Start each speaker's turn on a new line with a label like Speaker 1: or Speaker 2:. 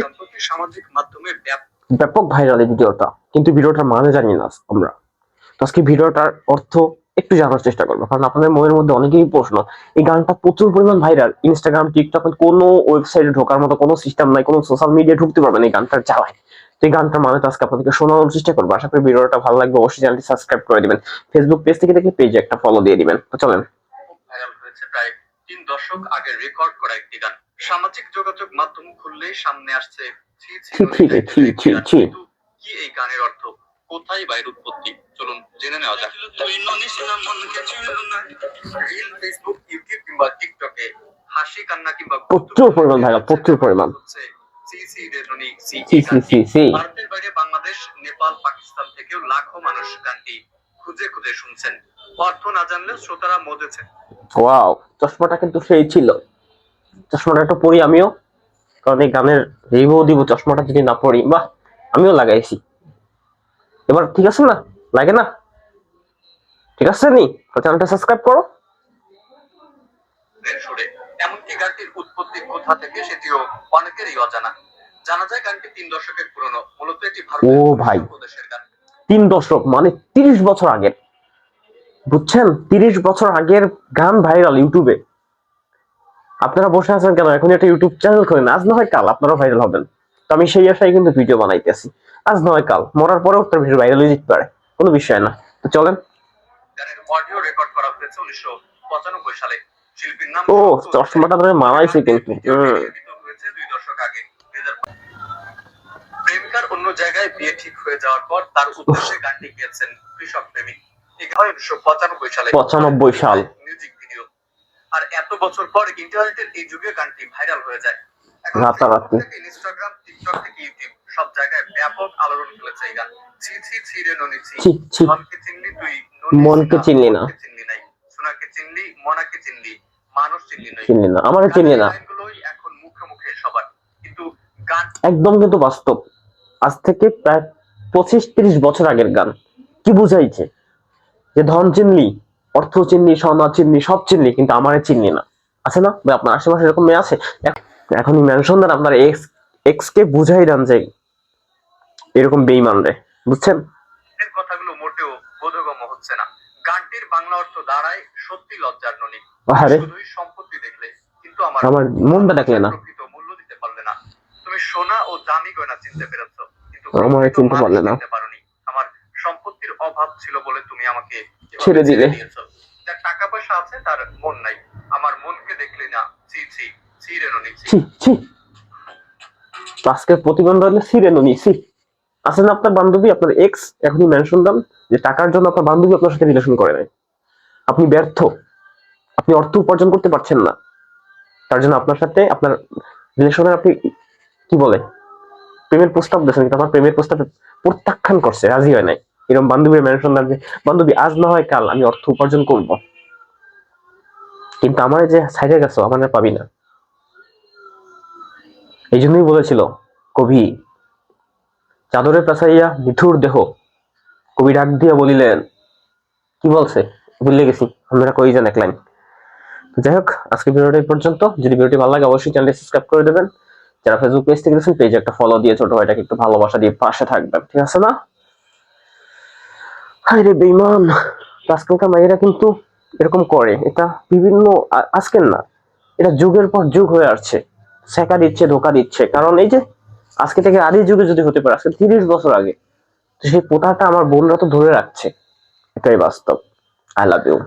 Speaker 1: সম্প্রতি সামাজিক মাধ্যমে
Speaker 2: ব্যাপক ভাইরাল এই ভিডিওটা, কিন্তু ভিডিওটার মানে জানি না আমরা। তো আজকে ভিডিওটার অর্থ একটু জানার চেষ্টা করবো, কারণ আপনাদের মনের মধ্যে অনেকেই প্রশ্ন। এই গানটা প্রচুর পরিমাণ ভাইরাল, ইনস্টাগ্রাম, টিকটক, কোনো ওয়েবসাইটে ঢোকার মতো কোনো সিস্টেম নাই, কোনো সোশ্যাল মিডিয়া ঢুকতে পারবেন এই গানটার চালায়। তো এই গানটার মানে তো আজকে আপনাদেরকে শোনানোর চেষ্টা করবো। আশা করি ভিডিওটা ভালো লাগবে। অবশ্যই চ্যানেলটি সাবস্ক্রাইব করে দিবেন, ফেসবুক পেজ থেকে দেখলে পেজে একটা ফলো দিয়ে দিবেন। তো চলেন।
Speaker 1: ভাইরাল হয়েছে প্রায় 3 দশক আগে রেকর্ড করা একটি গান। সামাজিক যোগাযোগ মাধ্যম খুললেই সামনে আসছে কি এই গানের অর্থ, কোথায় বা এর উৎপত্তি, চলুন জেনে নেওয়া যাক। রিল, ফেসবুক, ইউটিউব কিংবা টিকটকে হাসি, কান্না কিংবা
Speaker 2: প্রচুর পরিমাণ ভাইরাল, প্রচুর পরিমাণ।
Speaker 1: ভারতের বাইরে বাংলাদেশ, নেপাল, পাকিস্তান থেকেও লাখো মানুষ গানটি খুঁজে খুঁজে শুনছেন। অর্থ না জানলেও শ্রোতারা মজেছেন।
Speaker 2: ওয়াও, চশমাটা কিন্তু সেই ছিল। চশমাটা একটু পরি আমিও, কারণ এই গানের রিভিউ দিব। চশমাটা যদি না পড়ি, বাহ, আমিও লাগাইছি। এবার ঠিক আছে না? লাগে না? ঠিক আছে নি? চ্যানেলটা সাবস্ক্রাইব করো।
Speaker 1: এমনকি গানটির উৎপত্তি কোথা থেকে সেটিও অনেকেরই অজানা। জানা যায় গানটি 3 দশকের পুরনো। মূলত এটি ভারতের প্রদেশের গান।
Speaker 2: 3 দশক মানে 30 বছর আগের, বুঝছেন? 30 বছর আগের গান ভাইরাল ইউটিউবে। আপনারা বসে আছেন কেন? এখন একটা ইউটিউব চ্যানেল করেন, আজ না হয় কাল আপনারা ভাইরাল হবেন। তো আমি সেই আশায় কিন্তু ভিডিও বানাইতেছি। আজ না হয় কাল, মরার পরেও তার ভিডিও ভাইরাল হয়ে যেতে পারে, কোনো বিষয় না। তো চলেন।
Speaker 1: গানের অডিও রেকর্ড করা হয়েছে 1995 সালে। শিল্পীর নাম
Speaker 2: ও, চশমাটা ধরে মানাইছে কিন্তু।
Speaker 1: হয়েছে 2 দশক আগে। প্রেমিকার অন্য জায়গায় বিয়ে ঠিক হয়ে যাওয়ার পর তার উদ্দেশ্যে গানটি গেয়েছেন কৃষক প্রেমিক। এই গান 1995 সালে।
Speaker 2: 95 সাল
Speaker 1: মিউজিক ভিডিও। আর এত বছর পর ইন্টারনেটের এই যুগে গানটি ভাইরাল হয়ে যায়। এখন ইনস্টাগ্রাম, টিকটক থেকে ইউটিউব সব জায়গায় ব্যাপক আলোড়ন ফেলেছে এই গান। মনকে চিনলি তুই,
Speaker 2: মনকে চিনলি না,
Speaker 1: সোনাকে চিনলি, মনাকে চিনলি, মানুষ চিনলি
Speaker 2: না, আমারে চিনলি না।
Speaker 1: গানগুলোই এখন মুখে মুখে সবার, কিন্তু গান
Speaker 2: একদম কিন্তু বাস্তব। আজ থেকে প্রায় 25-30 বছর আগের গান। কি বুঝাইছে? যে ধন চিনলি, অর্থ চিনলি, সোনা চিনলি, সব চিনলি, কিন্তু আমারে চিনলি না। আছে না? আপনার আশেপাশে এরকম মেয়ে আছে? এখনই মেনশন দেন আপনার এক্স কে বুঝাই দেন যে এরকম বেঈমান রে, বুঝছেন?
Speaker 1: এর কথাগুলো মোটেও বোধগম্য হচ্ছে না। গানটির বাংলা অর্থ দাঁড়ায় সত্যি লজ্জার ননি। শুধুই সম্পত্তি দেখলে, কিন্তু আমার
Speaker 2: মনটা দেখলে না,
Speaker 1: প্রকৃত মূল্য দিতে পারলে না। তুমি সোনা ও দামি গয়না চিনতে পেরেছো, কিন্তু
Speaker 2: আমারে চিনতে পারলে না।
Speaker 1: আমার সম্পত্তির অভাব ছিল বলে তুমি আমাকে
Speaker 2: ছেড়ে দিলে।
Speaker 1: যার টাকা পয়সা আছে তার মন নাই। আমার মনকে দেখলে না, ছি ছি ছি রে ননি ছি।
Speaker 2: আজকের প্রতিবন্ধ হলে ছি রে ননি ছি। আছেন আপনার বান্ধবী, আপনার এক্স, এখনই মেনশন দেন যে টাকার জন্য আপনার বান্ধবী আপনার সাথে রিলেশন করে নাই। আপনি ব্যর্থ, আপনি অর্থ উপার্জন করতে পারছেন না, তার জন্য আপনার সাথে আপনার রিলেশনের আপনি কি বলে প্রেমের প্রস্তাব দিয়েছেন, কিন্তু আমার প্রেমের প্রস্তাব প্রত্যাখ্যান করছে, রাজি হয় নাই। এরকম বান্ধবীর মেনশন দেন যে বান্ধবী আজ না হয় কাল আমি অর্থ উপার্জন করব, কিন্তু আমার যে সাইডে গেছো আমার পাবি না। এই জন্যই বলেছিল কবি, চাদরে পেঁচাইয়া নিঠুর দেহ, কবি ডাক দিয়া বলিলেন, কি বলছে ভুলে গেছি, আমরা কই যান এক লাইন। যাই হোক, আজকে ভিডিওটা এই পর্যন্ত। যদি ভিডিওটি ভালো লাগে অবশ্যই চ্যানেলটি সাবস্ক্রাইব করে দেবেন। যারা ফেসবুক পেজ থেকে দেখছেন পেজে একটা ফলো দিয়ে ছোট ভাইটাকে একটু ভালোবাসা দিয়ে পাশে থাকবেন, ঠিক আছে না? হায়রে বেঈমান, আজকালকার মায়েরা কিন্তু এরকম করে। এটা বিভিন্ন আজকের না, এটা যুগের পর যুগ হয়ে আসছে। শেখা দিচ্ছে, ধোকা দিচ্ছে। কারণ এই যে আজকে থেকে আদি যুগে যদি হতে পারে, আজকে 30 বছর আগে, সেই পোতাটা আমার বোনরা তো ধরে রাখছে। এটাই বাস্তব। I love you.